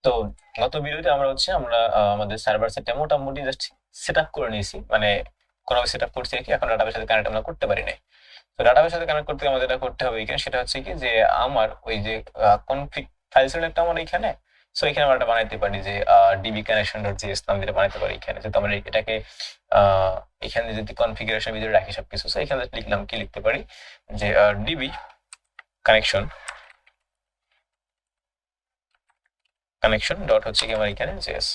তো গত ভিডিওতে আমরা আমাদের সার্ভার সেটটা মোটামুটি জাস্ট সেট আপ করে নিয়েছি, মানে কোনোভাবে সেট আপ করছি আর কি। এখন ডাটাবেসের সাথে কানেক্ট আমরা করতে পারি নাই। তো ডাটাবেসের সাথে কানেক্ট করতে আমাদের যেটা করতে হবে এখানে, সেটা হচ্ছে কি যে আমার ওই যে কনফিগ ফাইল ছিল একটা আমার এখানে। সো এখানে আমরা একটা বানাইতে পারি যে ডিবি কানেকশন ডট জিএস নাম যেটা বানাইতে পারি এখানে, যেহেতু আমরা এটাকে আহ এখানে যদি কনফিগারেশন ভিতরে রাখি সবকিছু। সো এখানে লিখলাম, কি লিখতে পারি যে ডিবি কানেকশন কানেকশন ডট হচ্ছে কি আমার এখানে জেএস।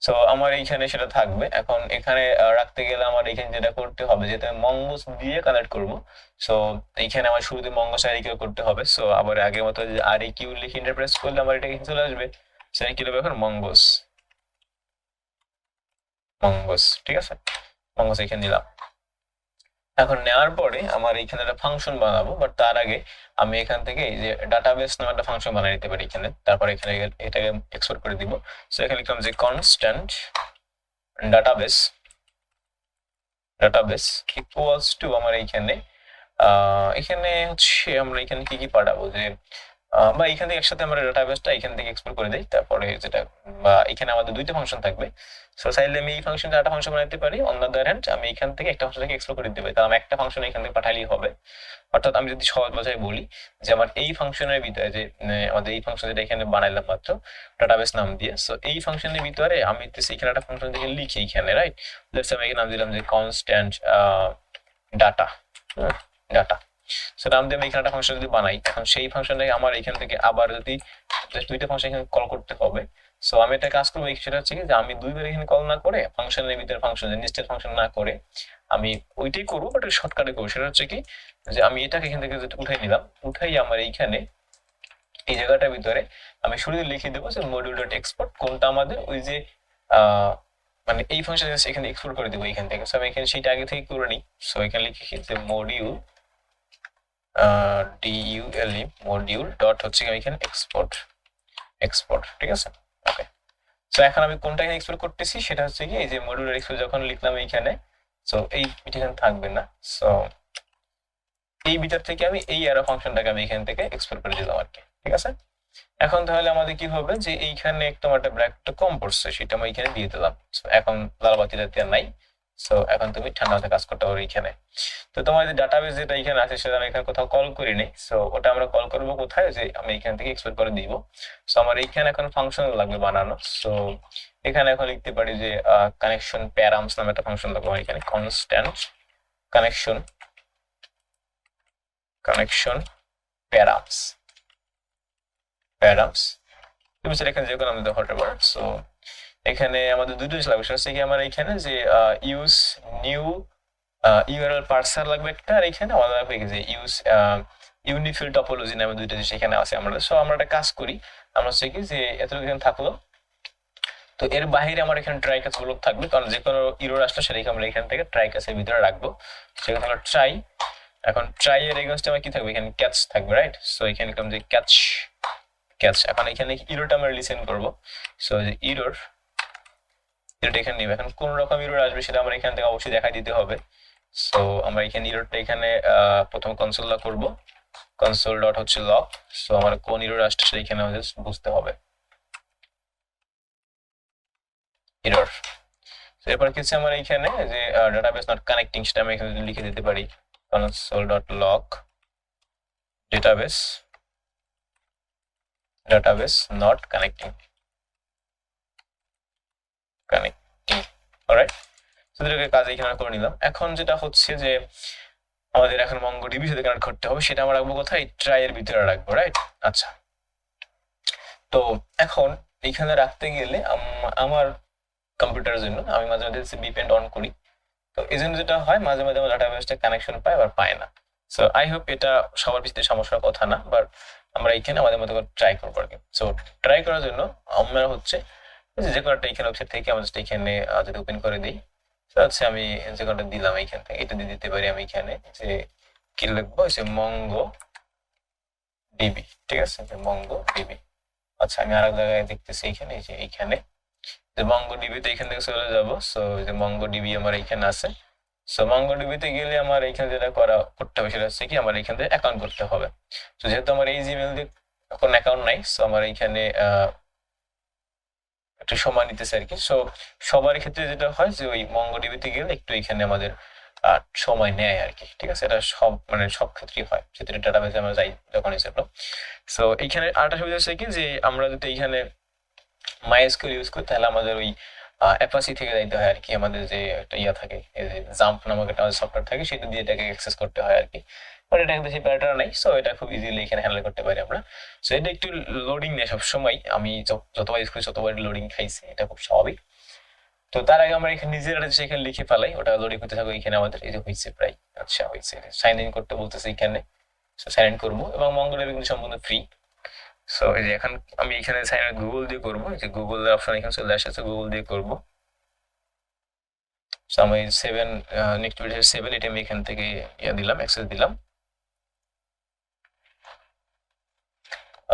সো আমার এইখানে সেটা থাকবে। এখন এখানে রাখতে গেলে আমার এখানে যেটা করতে হবে, যেহেতু আমি মঙ্গোস দিয়ে কানেক্ট করব, সো এইখানে আমার শুরুতে মঙ্গোস আর কিউ করতে হবে। সো আবার আগের মতো যে আর কিউ লিখে ইন্টারপ্রেস করলে আমার এটা এখানে চলে আসবে। সেটা কি হবে এখন মঙ্গোস, মঙ্গোস, ঠিক আছে, মঙ্গোস এখানে দিলাম। এখন নেওয়ার পরে আমার এখানে একটা ফাংশন বানাবো, বাট তার আগে আমি এখান থেকে এই যে ডাটাবেস নামে একটা ফাংশন বানিয়ে নিতে পারি এখানে। তারপরে এখানে এটাকে এক্সপোর্ট করে দিব। সো এখানে লিখলাম যে constant database database equals to আমার এইখানে এখানে হচ্ছে আমরা এখানে কি কি পাঠাবো, যে বা এখান থেকে একসাথে আমরা ডাটাবেসটা এখান থেকে এক্সপোর্ট করে দিই। তারপরে যেটা বা এখানে আমাদের দুইটা ফাংশন থাকবে। সো চাইলে আমি এই ফাংশনটা একটা ফাংশন বানাতে পারি, অন দ্য আদার হ্যান্ড আমি এখান থেকে একটা ফাংশন থেকে এক্সপোর্ট করে দিতে পারি। তাহলে আমি একটা ফাংশন এখান থেকে পাঠালেই হবে। অর্থাৎ আমি যদি সহজ ভাষায় বলি যে আমার এই ফাংশনের ভিতরে যে আমাদের এই ফাংশন যেটা এখানে বানাইলাম মাত্র ডাটাবেস নাম দিয়ে, সো এই ফাংশনের ভিতরে আমি এখানে একটা ফাংশন থেকে লিখি এখানে, রাইট? লেটস আমি এখানে নাম দিলাম যে কনস্ট্যান্ট ডাটা, ডাটা। সো নাম দিয়ে আমি এখানে একটা ফাংশন যদি বানাই, এখন সেই ফাংশনটাকে আমার এখান থেকে আবার যদি জাস্ট দুইটা ফাংশন এখানে কল করতে হবে। সো আমি একটা কাজ করবো, সেটা হচ্ছে কি যে আমি দুইবার এখানে কল না করে ফাংশনের ভিতরে ফাংশন নেস্টেড ফাংশন না করে আমি ওইটাই করবো, বাট শর্টকাটে করবো। সেটা হচ্ছে কি যে আমি এটাকে এখান থেকে যেটা উঠাই নিলাম, উঠাই আমার এইখানে এই জায়গাটার ভিতরে আমি শুরুতে লিখে দেবো যে মডিউল ডট এক্সপোর্ট, কোনটা আমাদের ওই যে আহ মানে এই ফাংশন এখানে এক্সপোর্ট করে দেবো এখান থেকে। সো আমি এখানে সেইটা আগে থেকে করে নিই। সো এখানে লিখে যে মডিউল ডিইউএলই মডিউল ডট হচ্ছে আমি এখানে এক্সপোর্ট, এক্সপোর্ট, ঠিক আছে, ওকে। সো এখন আমি কোনটা এখানে এক্সপোর্ট করতেছি সেটা হচ্ছে কি এই যে মডিউল এক্সপোর্ট যখন লিখলাম এইখানে, সো এই এখানে থাকবে না। সো এই ভিতর থেকে আমি এই অ্যারো ফাংশনটাকে আমি এখান থেকে এক্সপোর্ট করে দিলাম আর কি, ঠিক আছে। এখন তাহলে আমাদের কি হবে যে এইখানে একটা একটা ব্র্যাকেট কম পড়ছে, সেটা আমি এখানে দিয়ে দিলাম। এখন লাল বাতি জাতীয় নাই। সো এখন তুমি ঠান্ডা মাথায় কাজ করতে পারো এইখানে। তো তোমার যে ডাটাবেস যেটা এখানে আছে সেটা আমি এখানে কোথাও কল করি নাই। সো ওটা আমরা কল করবো কোথায়, যে আমি এখান থেকে এক্সপোর্ট করে দিব। সো আমার এইখানে এখন ফাংশন লাগবে বানানো। সো এখানে এখন লিখতে পারি যে কানেকশন প্যারামস নামে একটা ফাংশন লাগবে আমার এখানে, constant connection connection params, params তুমি সেটা এখানে যে কোনো আমাদের হতে পারে। সো এখানে আমাদের দুটো জিনিস লাগবে, সেটা হচ্ছে কি আমার এখানে যে ইউজ নিউ ইউআরএল পার্সার লাগবে একটা, আর এখানে আমাদের লাগবে যে ইউজ ইউনিফিল টপোলজি নামে দুইটা জিনিস এখানে আছে আমাদের। সো আমরা একটা কাজ করি, আমরা হচ্ছে কি যে এতটুকু এখানে থাকলো। তো এর বাইরে আমার এখানে ট্রাই কাজ গুলো থাকবে, কারণ যে কোনো ইরোর আসলে সেটাকে আমরা এখান থেকে ট্রাই কাজের ভিতরে রাখবো। সেখানে হলো ট্রাই। এখন ট্রাই এর এগেইনস্টে আমার কি থাকবে, এখানে ক্যাচ থাকবে, রাইট? সো এখানে লিখলাম যে ক্যাচ, ক্যাচ। এখন এখানে ইরোটা আমরা লিসেন করবো। সো যে ইরোর, ইরোটা এখানে নিবে। এখন কোন রকম ইরোর আসবে সেটা আমরা এখান থেকে অবশ্যই দেখা দিতে হবে। সো আমরা এখানে ইরোরটা এখানে প্রথম কনসোল লক করবো, কনসোল ডট হচ্ছে লক। সো আমার কোন ইরোর আসছে সেটা এখানে আমাদের বুঝতে হবে, ইরোর। এরপর কিছু আমার এখানে যে ডাটাবেস নট কানেক্টিং সেটা আমি এখানে লিখে দিতে পারি, console dot lock database, database not connecting, connecting, alright. সুতরাং কাজ এখানে করে নিলাম। এখন যেটা হচ্ছে যে আমাদের এখন মঙ্গোডিবি সাথে কানেক্ট করতে হবে, সেটা আমরা রাখবো কোথায়, ট্রাই এর ভিতরে রাখবো, রাইট? আচ্ছা, তো এখন এখানে রাখতে গেলে আমার কম্পিউটারের জন্য আমি মাঝে মাঝে ভিপিএন অন করি। তো এই জন্য যেটা হয় মাঝে মাঝে আমার ডাটাবেসটা কানেকশন পায় আবার পায় না। সো আই হোপ এটা সবার পিছনে সমস্যার কথা না, বাট আমরা এখানে আমাদের মতো করে ট্রাই করবো আর কি। সো ট্রাই করার জন্য আমরা হচ্ছে যে কোনো একটা এখানে ওয়েবসাইট থেকে আমরা এখানে যদি ওপেন করে দিই, হচ্ছে আমি যে কোনোটা দিলাম এইখান থেকে, এটা দিয়ে দিতে পারি আমি এখানে যে কি লিখবো, যে মঙ্গো ডিবি, ঠিক আছে, যে মঙ্গো ডিবি। আচ্ছা, আমি আরেক জায়গায় দেখতেছি এখানে, যে এইখানে যে মঙ্গোডিবি, তো এখান থেকে চলে যাব। সো যে মঙ্গোডিবি আমার এখানে আছে। সো মঙ্গোডিবিতে গেলে আমার এখানে যেটা করতে হবে সেটা হচ্ছে কি আমার এখান থেকে অ্যাকাউন্ট করতে হবে। তো যেহেতু আমার এই জিমেল দিয়ে কোনো অ্যাকাউন্ট নাই, সো আমার এইখানে একটু সময় নিতেছে আর কি। সো সবার ক্ষেত্রে যেটা হয় যে ওই মঙ্গোডিবিতে গেলে একটু এখানে আমাদের সময় নেয় আর কি, ঠিক আছে। এটা সব মানে সব ক্ষেত্রেই হয়, যেহেতু ডাটাবেসে আমরা যাই যখন হিসেবে। সো এইখানে আরেকটা সুবিধা হচ্ছে কি যে আমরা যদি এইখানে মাইএসকিউএল ইউজ করি তাহলে আমাদের ওই অ্যাপাচি থেকে যাইতে হয় আর কি, আমাদের যে একটা ইয়া থাকে, এই যে জাম্প নামক একটা সফটওয়্যার থাকে, সেটা দিয়ে এটাকে অ্যাক্সেস করতে হয় আর কি। বাট এটা কিন্তু সেই প্যাটার্ন নাই, সো এটা খুব ইজিলি এখানে হ্যান্ডেল করতে পারি আমরা। সো এটা একটু লোডিং নেয় সবসময়, আমি যতবার ইউজ করি ততবার লোডিং খাইছে, এটা খুব স্বাভাবিক। তো তার আগে আমরা এখানে নিজের অ্যাড্রেস এখানে লিখে ফেলাই, ওটা লোডিং করতে থাকো। এখানে আমাদের এই যে হয়েছে প্রায়, আচ্ছা হয়েছে, সাইন ইন করতে বলতেছে এখানে। সো সাইন ইন করবো, এবং মঙ্গোডিবি কিন্তু সম্পূর্ণ ফ্রি। সো এই যে এখন আমি এখানে সাইন ইন গুগল দিয়ে করবো, যে গুগলের অপশন এখানে চলে আসছে, গুগল দিয়ে করবো। সো আমি 7 নেক্সট ভিডিও 7 এটা আমি এখান থেকে ইয়া দিলাম, অ্যাক্সেস দিলাম।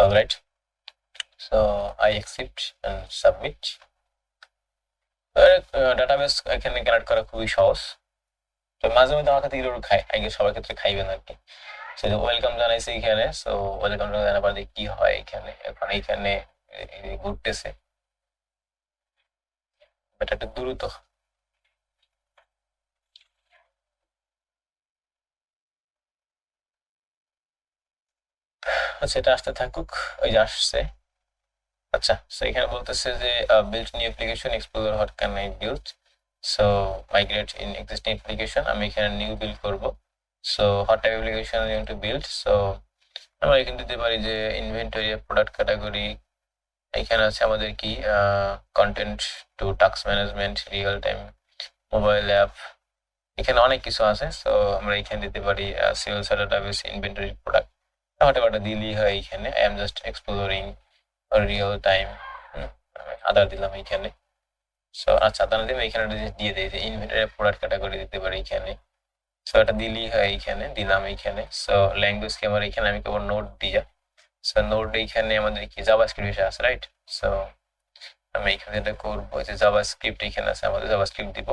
Alright, so I accept and submit. Database এখানে কানেক্ট করা খুবই সহজ। তো মাঝে মধ্যে আমার কাছে ইরর খায়, আগে সবার ক্ষেত্রে খাইবেন আর কি। সো ওয়েলকাম জানাইছে এখানে, সো ওয়েলকাম জানার পর কি হয় এখানে, এখন এইখানে ঘুরতেছে, এটা একটু দ্রুত। আচ্ছা এটা আসতে থাকুক, ওই যে আসছে। আচ্ছা, সো এখানে বলতেছে যে build new application, explore what can I build. So migrate in existing application, আমি এখানে নিউ বিল্ড করব। So what type application you want to build. So আমরা এখানে দিতে পারি যে ইনভেন্টরি, প্রোডাক্ট ক্যাটাগরি, এখানে আছে আমাদের কি content to task management, real time mobile app, এখানে অনেক কিছু আছে। সো আমরা এখানে দিতে পারি সেলস ডাটাবেস, ইনভেন্টরি, প্রোডাক্ট, হোয়াটএভারটা দিলেই হয় এখানে। I am just exploring real time, other দিলাম এইখানে। সো আচ্ছা তাহলে দিলাম এখানে দিয়ে দিই যে ইনভেন্টরি প্রোডাক্ট ক্যাটাগরি দিতে পারি এখানে। সো এটা দিলেই হয় এইখানে, দিলাম এইখানে। সো ল্যাঙ্গুয়েজ কি আমার এখানে আমি কেবল নোট দিয়া, সো নোট এইখানে আমাদের কি জাভাস্ক্রিপ্ট বিষয় আছে, রাইট। সো আমি এখানে যেটা করবো যে জাভাস্ক্রিপ্ট এখানে আছে, আমাদের জাভাস্ক্রিপ্ট দিব।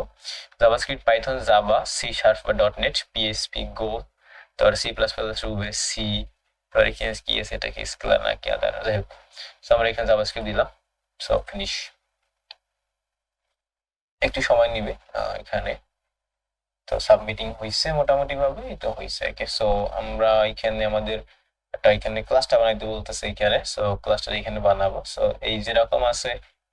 JavaScript, Python, Java, C sharp বা ডট নেট, পিএসপি, গো, তারপর C plus plus, Ruby, C, তারপর এখানে কি আছে, এটা কি স্কেলার না কি আদার, যাই হোক। সো আমরা এখানে জাভাস্ক্রিপ্ট দিলাম। সো ফিনিশ, একটু সময় নিবে এখানে। তো সাবমিটিং হয়েছে মোটামুটি ভাবে, এটা হয়েছে ওকে। সো আমরা এখানে আমাদের একটা এখানে ক্লাসটা বানাইতে বলতেছে এখানে। সো ক্লাসটা এখানে বানাবো। সো এই যেরকম আছে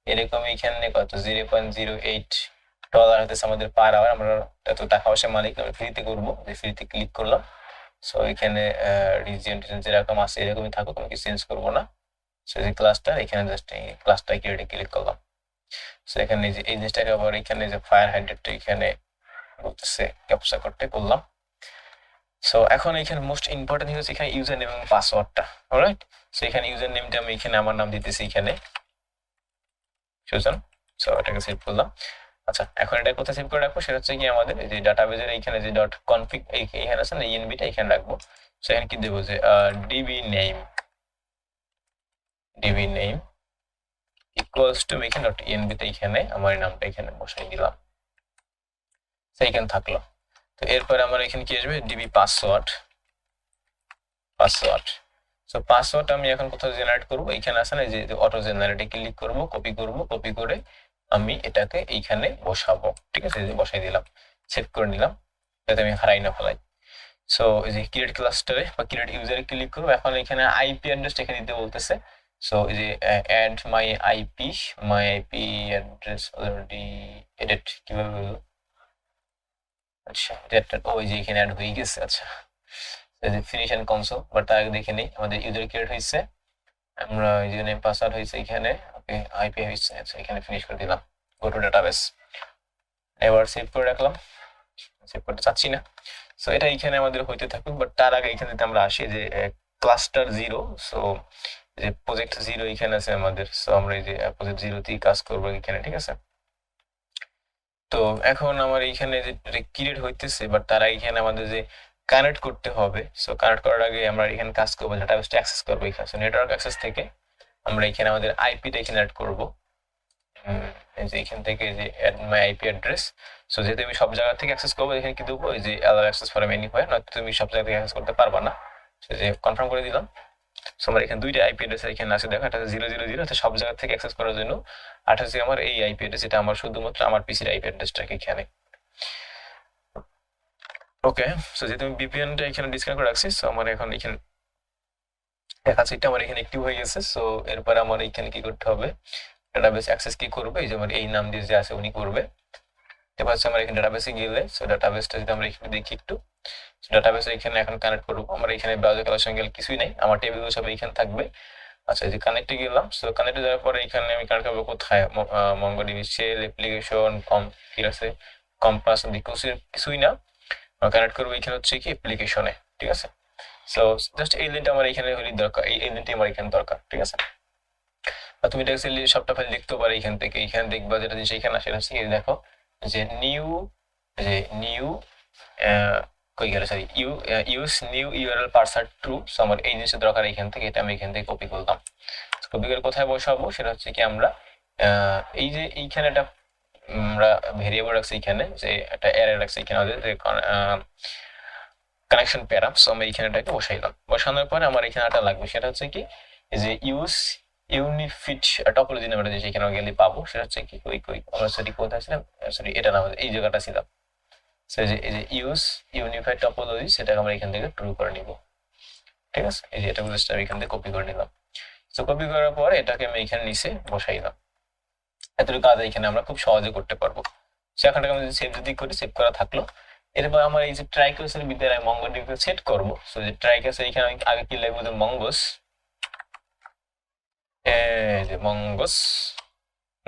এরকম এখানে কত $0.08 হতেছে আমাদের পার আওয়ার। আমরা এত টাকা পয়সা মালিক, আমরা ফ্রিতে করবো, যে ফ্রিতে ক্লিক করলাম। সো এখানে রিজিয়ন যেরকম আছে এরকমই থাকুক, আমি চেঞ্জ করবো না। সো এই ক্লাসটা এখানে জাস্ট এই ক্লাসটা ক্লিক করলাম। সো এখানে যে এই জিনিসটাকে আবার এখানে যে ফায়ার হাইড্রেটটা এখানে বলতেছে ক্যাপচার করতে করলাম। সো এখন এখানে মোস্ট ইম্পর্টেন্ট হচ্ছে এখানে ইউজার নেম এবং পাসওয়ার্ডটা, অলরাইট। সো এখানে ইউজার নেমটা আমি এখানে আমার নাম দিতেছি এখানে সুজন। সো এটাকে সেভ করলাম। আচ্ছা এখন এটা কোথায় সেভ করে রাখবো, সেটা হচ্ছে কি আমাদের এই যে ডাটাবেজের এইখানে যে ডট কনফিগ এইখানে আছে না, ইএনবিটা এখানে রাখবো। সো এখানে কি দেবো যে ডিবি নেম ইকুয়ালস টু এখানে ডট ইএনবিতে এখানে আমার নামটা এখানে বসাই দিলাম। সো এখানে থাকলো। তো এরপরে আমার এখানে কি আসবে, ডিবি পাসওয়ার্ড। সো পাসওয়ার্ড আমি এখন কোথাও জেনারেট করবো, এইখানে আছে না যে অটো জেনারেটে ক্লিক করবো, কপি করে আমি এটাকে এইখানে বসাবো, ঠিক আছে। বসাই দিলাম, সেভ করে নিলাম যাতে আমি হারাই না ফেলাই। সো এই যে ক্রিয়েট ক্লাস্টারে বা ক্রিয়েট ইউজারে ক্লিক করবো। এখন এখানে আইপি অ্যাড্রেসটা এখানে দিতে বলতেছে। সো এই যে add my IP address already edit কিভাবে হলো, আচ্ছা এটা ওই যে এখানে অ্যাড হয়ে গেছে। আচ্ছা ফিনিশ এন্ড কনসোল, বাট তার আগে দেখে নেই আমাদের ইউজার ক্রিয়েট হয়েছে, আমরা ইউজার নেম পাসওয়ার্ড হয়েছে এখানে, ওকে আইপি হয়েছে। আচ্ছা এখানে ফিনিশ করে দিলাম, গো টু ডাটাবেস। এবার সেভ করে রাখলাম, সেভ করতে চাচ্ছি না। সো এটা এখানে আমাদের হইতে থাকুক, বাট তার আগে এখানে যদি আমরা আসি যে ক্লাস্টার জিরো, সো যে প্রজেক্ট জিরো এখানে আছে আমাদের। সো আমরা এই যে প্রজেক্ট জিরোতেই কাজ করবো এখানে, ঠিক আছে। তো এখন আমার এইখানে যে ক্রিয়েট হইতেছে, বাট তারা এখানে আমাদের যে কানেক্ট করতে হবে। সো কানেক্ট করার আগে আমরা এখানে কাজ করবো, ডাটাবেসটা অ্যাক্সেস করবো এখানে। সো নেটওয়ার্ক অ্যাক্সেস থেকে আমরা এখানে আমাদের আইপিটা এখানে অ্যাড করবো, এই যে এখান থেকে যে add my IP address. So যেহেতু আমি সব জায়গা থেকে অ্যাক্সেস করবো, এখানে কি দেবো, এই যে অ্যালাউ অ্যাক্সেস ফর এনি হয়, নয়তো তুমি সব জায়গা থেকে অ্যাক্সেস করতে পারবা না। সো যে কনফার্ম করে দিলাম। সো আমার এখানে দুইটা আইপি অ্যাড্রেস এখানে আছে, দেখো এটা 000, এটা সব জায়গা থেকে অ্যাক্সেস করার জন্য। আর হচ্ছে আমার এই আইপি অ্যাড্রেস, এটা আমার শুধুমাত্র আমার পিসির আইপি অ্যাড্রেসটাকে এখানে। ওকে, সো যেহেতু আমি ভিপিএনটা এখানে ডিসকানেক্ট করে রাখছি, সো আমার এখন এখানে দেখাচ্ছে এটা আমার এখানে অ্যাক্টিভ হয়ে গেছে। সো এরপর আমার এখানে কি করতে হবে, ডাটাবেস অ্যাক্সেস কি করবে, এই যে আমার এই নাম দিয়ে যে আছে উনি করবে। এবার হচ্ছে আমার এখানে ডাটাবেসে গেলে, সো ডাটাবেসটা যদি আমরা এখানে দেখি একটু, ডাটাবেসে এখানে এখন কানেক্ট করবো। আমার এখানে ব্রাউজার কালেকশন গেলে কিছুই নাই, আমার টেবিলগুলো সব এখানে থাকবে। আচ্ছা, এই যে কানেক্টে গেলাম, সো কানেক্টে যাওয়ার পরে এখানে আমি কানেক্ট করবো কোথায়, মঙ্গোডিবি শেল অ্যাপ্লিকেশন কি আছে, কম্পাস কিছুই না, কানেক্ট করবো এখানে হচ্ছে কি অ্যাপ্লিকেশনে, ঠিক আছে। সো জাস্ট এই লিঙ্কটা আমার এখানে হলে দরকার, এই লিঙ্কটা আমার এখানে দরকার, ঠিক আছে। আর তুমি এটা সবটা ফাইল দেখতেও পারো এখান থেকে, এখানে দেখবা যেটা জিনিস এখানে আসে হচ্ছে এই দেখো যে নিউ কই গেল, sorry use new URL পার্সার true. So আমার এই জিনিসটা দরকার এখান থেকে, এটা আমি এখান থেকে কপি করলাম। কপি করে কোথায় বসাবো, সেটা হচ্ছে কি আমরা এই যে এইখানে একটা আমরা ভেরিয়েবল রাখছি এখানে, যে একটা অ্যারে রাখছি এখানে যে কানেকশন প্যারা। সো আমি এখানে এটাকে বসাইলাম, বসানোর পরে আমার এখানে একটা লাগবে, সেটা হচ্ছে কি যে ইউজ ইউনিফিট টপোলজি নামে যে এখানে গেলে পাবো, সেটা হচ্ছে কি আমরা সরি কোথায় ছিলাম, সরি এটা না, এই জায়গাটা ছিলাম। সো এই যে ইউজ ইউনিফাইড টপোলজি, সেটাকে আমরা এখান থেকে ট্রু করে নিব, ঠিক আছে। এই যে এটা জাস্ট আমি এখান থেকে কপি করে নিলাম। সো কপি করার পরে এটাকে আমি এখানে নিচে বসাইলাম। এতটুকু কাজ এখানে আমরা খুব সহজে করতে পারবো। সো এখানটাকে আমি সেভ যদি করি, সেভ করা থাকলো। এরপর আমার এই যে ট্রাই ক্লাসের ভিতরে আমি মঙ্গোডিবি সেট করব। সো যে ট্রাই ক্লাসে এখানে আমি আগে কি লিখবো, যে মঙ্গোস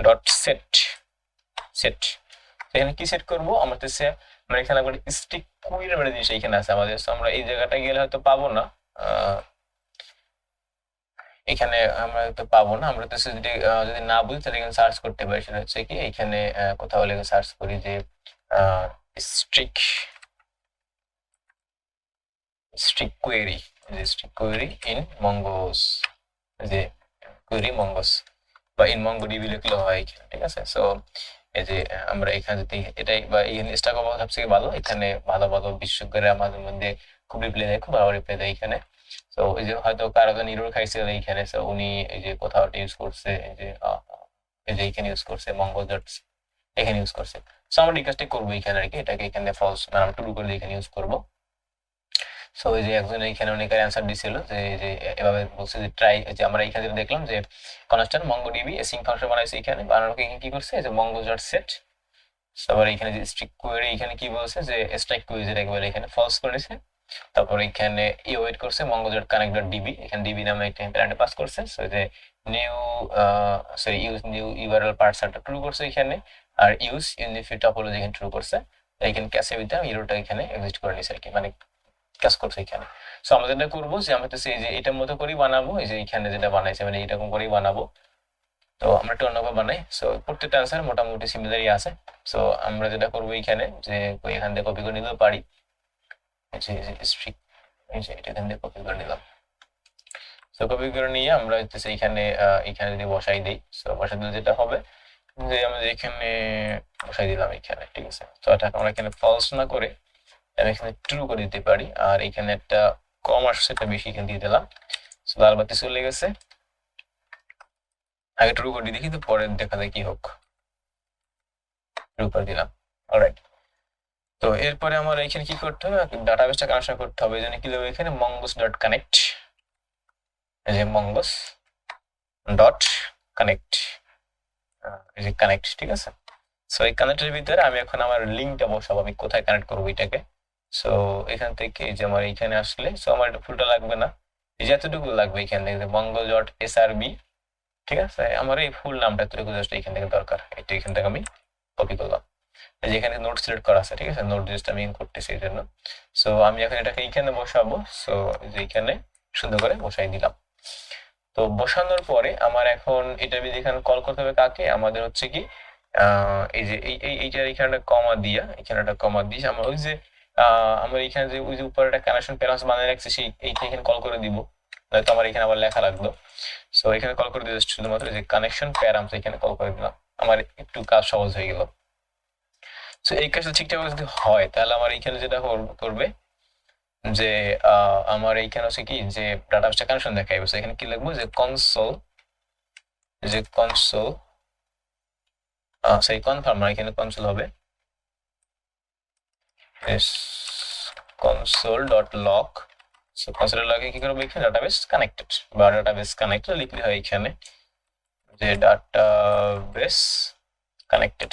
ডট সেট সেট। এখানে কি সেট করব, আমরা এখানে একবার স্ট্রিক কুইরি মানে জিনিস এখানে আছে আমাদের। সো আমরা এই জায়গাটা গেলে হয়তো পাবো না, এখানে আমরা হয়তো পাবো না। আমরা তো যদি না বুঝি তাহলে এখানে সার্চ করতে পারি, সেটা হচ্ছে কি এখানে কোথাও লেগে সার্চ করি যে স্ট্রিক কোয়েরি, যে স্ট্রিক কোয়েরি ইন মঙ্গোস, যে কোয়েরি মঙ্গোস বা ইন মঙ্গোডিবি লিখলেও হয় এখানে, ঠিক আছে। সো এই যে আমরা এখানে যদি এটাই বা এই স্ট্যাক ওভারফ্লো সবথেকে ভালো, এখানে ভালো ভালো বিশেষ করে আমাদের মধ্যে খুব রিপ্লাই দেয়, খুব ভালো রিপ্লাই দেয় এখানে। তো এই যে হয়তো কারো জন ইরোর খাইছিল এইখানে, সো উনি এই যে কোথাও ইউজ করছে, এই যে এখানে ইউজ করছে মঙ্গল ডট, এখানে ইউজ করছে। সো আমরা এই কাজটা করবো এখানে আর কি, এটাকে এখানে ফলস মানে আমরা ট্রু করে এখানে ইউজ করবো। সো এই যে একজন এখানে অনেকের অ্যান্সার দিছিল যে যে এভাবে বলছে যে ট্রাই, যে আমরা এখানে যেটা দেখলাম যে কনস্ট্যান্ট মঙ্গোডিবি এসিং ফাংশন বানাইছে এখানে, বানানোকে কি করছে যে মঙ্গো ডট সেট। তারপর এখানে যে স্ট্রিক কোয়েরি এখানে কি বলছে যে স্ট্রাইক কোয়েরি, যেটা একেবারে এখানে ফলস করেছে। তারপর এখানে ওয়েট করছে Mongo dot connect dot DB, এখানে ডিবি নামে একটা প্যারামিটার পাস করছে। সো যে নিউ ইউজ নিউ ইউআরএল পার্সারটা ট্রু করছে এখানে, আর ইউজ ইউনিফাইড টপোলজি এখানে ট্রু করছে। এখানে ক্যাশে উইথ ইরোটা এখানে এক্সিস্ট করে নিছে আর কি, মানে কাজ করছে এখানে। সো আমরা যেটা করবো যে আমরা তো এই যে এটার মতো করেই বানাবো, এই যে এখানে যেটা বানাইছে মানে এরকম করেই বানাবো। তো আমরা একটু অন্যভাবে বানাই। সো প্রত্যেকটা অ্যান্সার মোটামুটি সিমিলারই আছে। সো আমরা যেটা করবো এখানে যে এখান থেকে কপি করে নিতেও পারি, যে স্ট্রিক এই যে এটা এখান থেকে কপি করে নিলাম। সো কপি করে নিয়ে আমরা হচ্ছে এখানে এখানে যদি বসাই দিই, সো বসাই দিলে যেটা হবে যে আমরা এখানে বসাই দিলাম এখানে, ঠিক আছে। তো এটা আমরা এখানে ফলস না করে আমি এখানে ট্রু করে দিতে পারি, আর এখানে একটা কম আসছে এটা বেশি এখানে দিয়ে দিলাম। সো লাল বাতি চলে গেছে, আগে ট্রু করে দেখি, তো পরে দেখা যায় কি হোক। ট্রু করে দিলাম, অলরাইট। তো এরপরে আমার এখানে কি করতে হবে, ডাটাবেসটা কানেকশন করতে হবে। এই জন্য কি দেবো এখানে মঙ্গোস ডট কানেক্ট, এই যে মঙ্গোস ডট কানেক্ট, এই যে কানেক্ট, ঠিক আছে। সো এই কানেক্টের ভিতরে আমি এখন আমার লিঙ্কটা বসাবো, আমি কোথায় কানেক্ট করবো এটাকে। সো এখান থেকে এই যে আমার এখানে আসলে, সো আমার এটা ফুলটা লাগবে না, এই যে এতটুকু লাগবে এখানে মঙ্গল ডট এসআরবি, ঠিক আছে। আমার এই ফুল নামটা এতটুকু জাস্ট এখান থেকে দরকার, এটা এখান থেকে আমি কপি করলাম। যেখানে নোট সিলেক্ট করা আছে, ঠিক আছে, নোট জাস্ট আমি করতেছি এই জন্য। সো আমি এখন এটাকে এইখানে বসাবো। সো যে এখানে সুন্দর করে বসাই দিলাম। তো বসানোর পরে আমার এখন এটা এখানে কল করতে হবে কাকে, আমাদের হচ্ছে কি এই যে এইটার এখানে একটা কমা দিয়া, এখানে একটা কমা দিয়ে আমার ওই যে আমার এখানে যে ওই যে উপরে একটা কানেকশন প্যারাস বানিয়ে রাখছি, সেই এইটা এখানে কল করে দিব, নয়তো আমার এখানে আবার লেখা লাগলো। সো এখানে কল করে দিয়ে শুধুমাত্র যে কানেকশন প্যারামস এখানে কল করে দিলাম, আমার একটু কাজ সহজ হয়ে গেল। সো এই কাজটা ঠিকঠাক যদি হয় তাহলে আমার এখানে যেটা করবে যে আমার এইখানে হচ্ছে কি যে ডাটাবেসটা কানেকশন দেখাইবে, এখানে কি লিখবো যে কনসোল সেই কনফার্ম না, এখানে কনসোল হবে console dot log. So console লগে কি করবো, এখানে ডাটাবেস কানেক্টেড বা ডাটাবেস কানেক্টেড লিখলে হয় এখানে যে database connected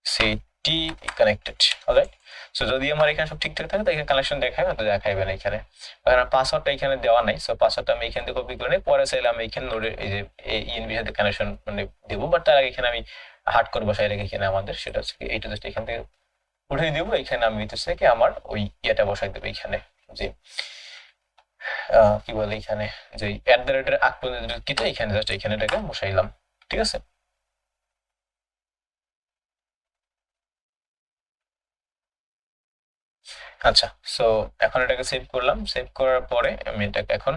city connected. Alright, so যদি আমার এখানে সব ঠিকঠাক থাকে তো এখানে কানেকশন দেখাবে, তো দেখাইবে না এখানে, কারণ পাসওয়ার্ডটা এখানে দেওয়া নাই। সো পাসওয়ার্ডটা আমি এখান থেকে কপি করে নিই, পরে চাইলে আমি এখানে নোডের এই যে ইএনবির সাথে কানেকশন মানে দেবো, বাট তার আগে এখানে আমি হার্ড কোড বসাই রেখে এখানে আমাদের সেটা হচ্ছে কি এইটা জাস্ট এখান থেকে উঠিয়ে দিব, এখানে আমি হচ্ছে কি আমার ওই ইয়েটা বসাই দেবো এখানে যে কি বলে এখানে যে অ্যাট দ্য রেটের আগ পর্যন্ত কিটা এখানে জাস্ট এখানে এটাকে বসাইলাম। ঠিক আছে, আচ্ছা। সো এখন এটাকে সেভ করলাম, সেভ করার পরে আমি এটাকে এখন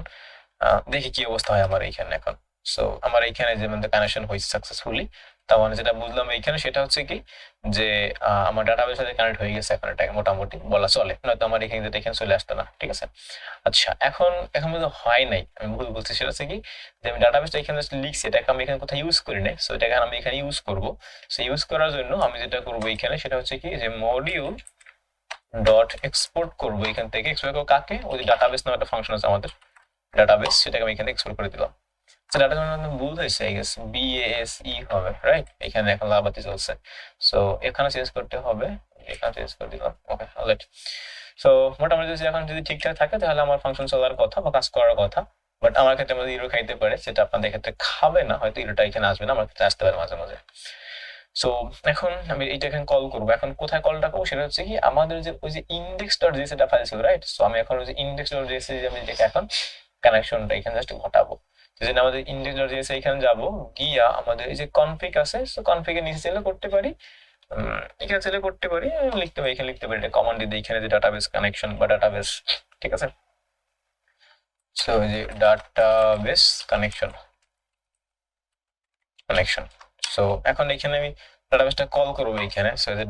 দেখি কি অবস্থা হয় আমার এইখানে এখন। সো আমার এইখানে যে মানে কানেকশন হয়েছে সাকসেসফুলি, তার মানে যেটা বুঝলাম এইখানে সেটা হচ্ছে কি যে আমার ডাটাবেসের সাথে কানেক্ট হয়ে গেছে, এখন এটাকে মোটামুটি বলা চলে, নয়তো আমার এখানে যেটা এখানে চলে আসতো না। ঠিক আছে, আচ্ছা এখন এখন মধ্যে হয় নাই, আমি ভুল বলছি, সেটা হচ্ছে কি যে আমি ডাটাবেসটা এখানে লিখছি, এটাকে আমি এখানে কোথাও ইউজ করি নাই। সো এটাকে আমি এখানে ইউজ করব। সো ইউজ করার জন্য আমি যেটা করবো এখানে সেটা হচ্ছে কি যে মডিউল ডট এক্সপোর্ট করবো এখান থেকে। এক্সপোর্ট করবো কাকে, ওই ডাটাবেস নামে একটা ফাংশন আছে আমাদের ডাটাবেস, সেটাকে আমি এখানে এক্সপোর্ট করে দিলাম। ডাটা ভুল হয়েছে, আই গেস BASE হবে, রাইট? এখানে এখন লাভাতে চলছে, সো এখানে চেঞ্জ করতে হবে, এখানে চেঞ্জ করে দিলাম। ওকে, অলরাইট। সো মোটামুটি যদি এখন যদি ঠিকঠাক থাকে তাহলে আমার ফাংশন চলার কথা বা কাজ করার কথা। বাট আমার ক্ষেত্রে আমাদের ইরো খাইতে পারে, সেটা আপনাদের ক্ষেত্রে খাবে না, হয়তো ইরোটা এখানে আসবে না, আমার ক্ষেত্রে আসতে পারে মাঝে মাঝে। সো এখন আমি এইটা এখানে কল করবো, এখন কোথায় কলটা করবো সেটা হচ্ছে কি আমাদের যে ওই যে ইন্ডেক্স ডট জেএস একটা ফাইল ছিল, রাইট? সো আমি এখন ওই যে ইন্ডেক্স ডট জেএস আমি এটাকে এখন কানেকশনটা এখানে জাস্ট ঘটাবো। সেজন্য আমাদের ইন্ডেক্স ডট জেএস এখানে যাবো, গিয়া আমাদের এই যে কনফিগ আছে, সো কনফিগের নিচে চাইলে করতে পারি, এখানে চাইলে করতে পারি, লিখতে পারি, এখানে লিখতে পারি, এটা কমান্ড দিয়ে এখানে যে ডাটাবেস কানেকশন বা ডাটাবেস, ঠিক আছে? সো এই যে ডাটাবেস কানেকশন কানেকশন। সো এখন এখানে আমি ডাটাবেসটা কল করবো এখানে। সো এই যে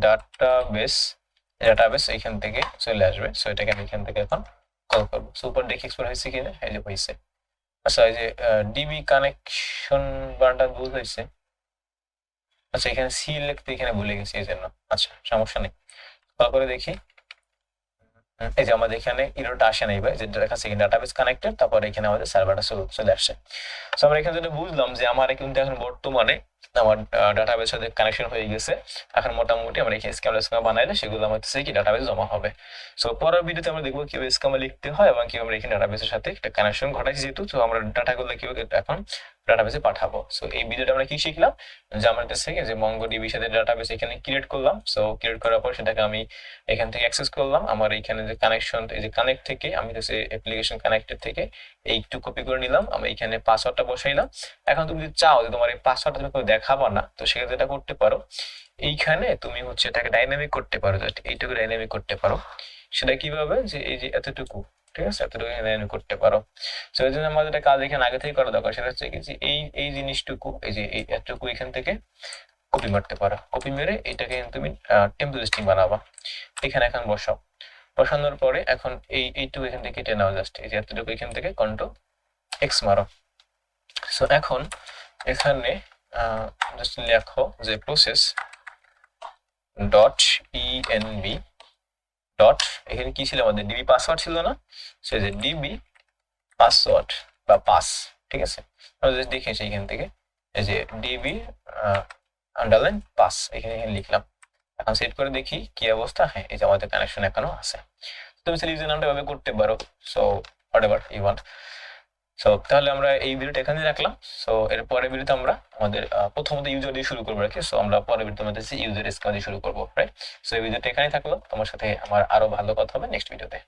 ডাটাবেস এখান থেকে চলে আসবে। সো এটাকে আমি এখান থেকে এখন কল করবো। সো উপর দেখি এক্সপোর্ট হয়েছে কিনা, এই যে হয়েছে। আচ্ছা, এই যে ডিবি কানেকশন বারটা ভুল হয়েছে। আচ্ছা, এখানে সি লিখতে এখানে ভুলে গেছি এই জন্য। আচ্ছা, সমস্যা নেই, কল করে দেখি। এই যে আমাদের এখানে ইরোটা আসে নাই ভাই, যে দেখাচ্ছে ডাটাবেস কানেক্টেড, তারপরে এখানে আমাদের সার্ভারটা চলে আসছে। সো আমরা এখানে যেটা বুঝলাম যে আমার কিন্তু এখন বর্তমানে আমার ডাটাবেসের সাথে কানেকশন হয়ে গেছে। এখন মোটামুটি আমরা এখানে স্কিমা বানাইলে সেগুলো আমার হচ্ছে কি ডাটাবেস জমা হবে। সো পরের ভিডিওতে আমরা দেখবো কিভাবে স্কিমা লিখতে হয় এবং কিভাবে আমরা এখানে ডাটাবেসের সাথে একটা কানেকশন ঘটাইছি যেহেতু, তো আমরা ডাটাগুলো কিভাবে এখন ডাটাবেসে পাঠাবো। সো এই ভিডিওটা আমরা কি শিখলাম যে আমরা হচ্ছে কি যে MongoDB সাথে ডাটাবেস এখানে ক্রিয়েট করলাম। সো ক্রিয়েট করার পর সেটাকে আমি এখান থেকে অ্যাক্সেস করলাম। আমার এখানে যে কানেকশন, এই যে কানেক্ট থেকে আমি হচ্ছে অ্যাপ্লিকেশন কানেক্টেড থেকে এইটু কপি করে নিলাম, আমি এখানে পাসওয়ার্ডটা বসাইলাম। এখন তুমি যদি চাও যে তোমার এই পাসওয়ার্ডটা তুমি কেউ দেখাবো না, তো সেক্ষেত্রে যেটা করতে পারো, এইখানে তুমি হচ্ছে এটাকে ডাইনামিক করতে পারো, জাস্ট এইটুকু ডাইনামিক করতে পারো। সেটা কিভাবে, যে এই যে এতটুকু, ঠিক আছে, এতটুকু ডাইনামিক করতে পারো। সো এই জন্য আমাদের একটা কাজ এখানে আগে থেকে করা দরকার, সেটা হচ্ছে কি যে এই এই জিনিসটুকু, এই যে এই এতটুকু এখান থেকে কপি মারতে পারো, কপি মেরে এটাকে তুমি টেম্পলেট স্ট্রিং বানাবা। এখানে এখন বসাও, বসানোর পরে এখন এইটুকু এখান থেকে কেটে নাও, জাস্ট এই যে এতটুকু এখান থেকে কন্ট্রোল এক্স মারো। সো এখন এখানে জাস্ট লেখো যে প্রসেস ডট ইএনবি ডট, এখানে কি ছিল আমাদের ডিবি পাসওয়ার্ড ছিল না, সে যে ডিবি পাসওয়ার্ড বা পাস, ঠিক আছে? আমরা জাস্ট দেখেছি এখান থেকে এই যে ডিবি আন্ডারলাইন পাস এখানে লিখলাম। এখন সেট করে দেখি কি অবস্থা। হ্যাঁ, এই যে আমাদের কানেকশন এখনো আছে। তুমি ইউজার নামটা এভাবে করতে পারো। So whatever you want. So তাহলে আমরা এই ভিডিওটা এখানে রাখলাম। সো এর পরের ভিডিওতে আমরা আমাদের প্রথমত ইউজার দিয়ে শুরু করবো আর কি। সো আমরা পরের ভিডিওতে আমাদের ইউজার স্কিমা দিয়ে শুরু করবো, রাইট? সো এই ভিডিওটা এখানেই থাকলো, তোমার সাথে আমার আরো ভালো কথা হবে নেক্সট ভিডিওতে।